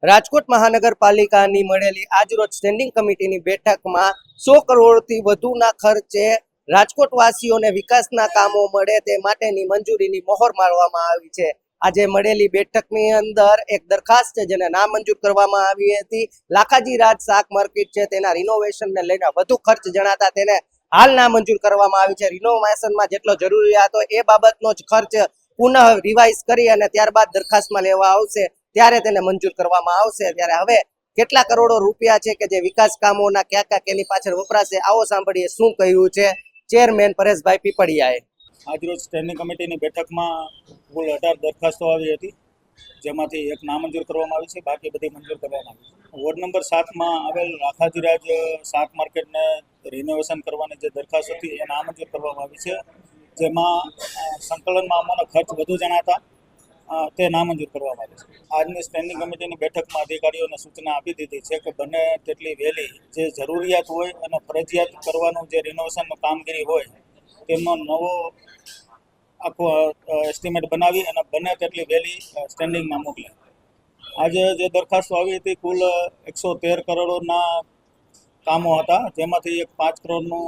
રાજકોટ મહાનગરપાલિકાની મળેલી આજરોજ સ્ટેન્ડિંગ કમિટીની બેઠકમાં 100 કરોડથી વધુના ખર્ચે રાજકોટ વાસીઓને વિકાસના કામો મળે તે માટેની મંજૂરીની મહોર મારવામાં આવી છે. આજે મળેલી બેઠકની અંદર એક દરખાસ્ત છે જેને નામંજૂર કરવામાં આવી હતી. લાખાજી રાજ શાક માર્કેટ છે તેના રિનોવેશનને લઈને વધુ ખર્ચ જણાતા તેને હાલ નામંજૂર કરવામાં આવી છે. રિનોવેશનમાં જેટલો જરૂરિયાત હોય એ બાબતનો જ ખર્ચ પુનઃ રિવાઇઝ કરી અને ત્યારબાદ દરખાસ્તમાં લેવા આવશે ત્યારે તેને મંજૂર કરવામાં આવશે. ત્યારે હવે કેટલા કરોડો રૂપિયા છે કે જે વિકાસ કામોના ક્યાં ક્યાં કેની પાછળ વપરાશે, આવો સાંભળીએ શું કહ્યું છે ચેરમેન પરેશભાઈ પીપળિયાએ. આજરોજ સ્ટેન્ડિંગ કમિટીની બેઠકમાં કુલ 18 દરખાસ્તો આવી હતી, જેમાંથી એક નામંજૂર કરવામાં આવી છે, બાકી બધી મંજૂર કરવામાં આવી છે. વોર્ડ નંબર 7માં આવેલ લાખાજીરાજ શાક માર્કેટને રિનોવેશન કરવાની જે દરખાસ્ત હતી એ નામંજૂર કરવામાં આવી છે, જેમાં સંકલનમાં અમને ખર્ચ વધુ જણાતા તે નામંજૂર કરવામાં આવી છે. આજની સ્ટેન્ડિંગ કમિટીની બેઠકમાં અધિકારીઓને સૂચના આપી દીધી છે કે બને તેટલી વહેલી જે જરૂરિયાત હોય અને ફરજિયાત કરવાનું જે રિનોવેશનનું કામગીરી હોય તેમનો નવો આખો એસ્ટિમેટ બનાવી અને બને તેટલી વહેલી સ્ટેન્ડિંગમાં મોકલે. આજે જે દરખાસ્તો આવી હતી કુલ 113 કરોડના કામો હતા, જેમાંથી એક 5 કરોડનું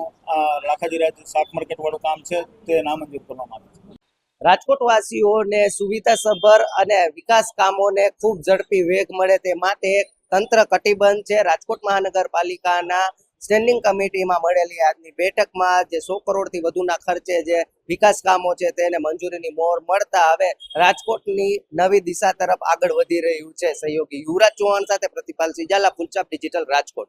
લાખાજીરાજ શાક માર્કેટવાળું કામ છે તે નામંજૂર કરવામાં આવ્યું છે. રાજકોટ વાસીઓને સુવિધાસભર અને વિકાસ કામોને ખૂબ ઝડપી વેગ મળે તે માટે તંત્ર કટિબદ્ધ છે. રાજકોટ મહાનગરપાલિકાના સ્ટેન્ડિંગ કમિટીમાં મળેલી આજની બેઠકમાં જે 100 કરોડથી વધુના ખર્ચે જે વિકાસ કામો છે તેને મંજૂરીની મોહર મળતા હવે રાજકોટની નવી દિશા તરફ આગળ વધી રહ્યું છે. સહયોગી યુવરાજ ચૌહાણ સાથે પ્રતિપાલ સિજાલા, ફૂલચાપ ડિજિટલ, રાજકોટ.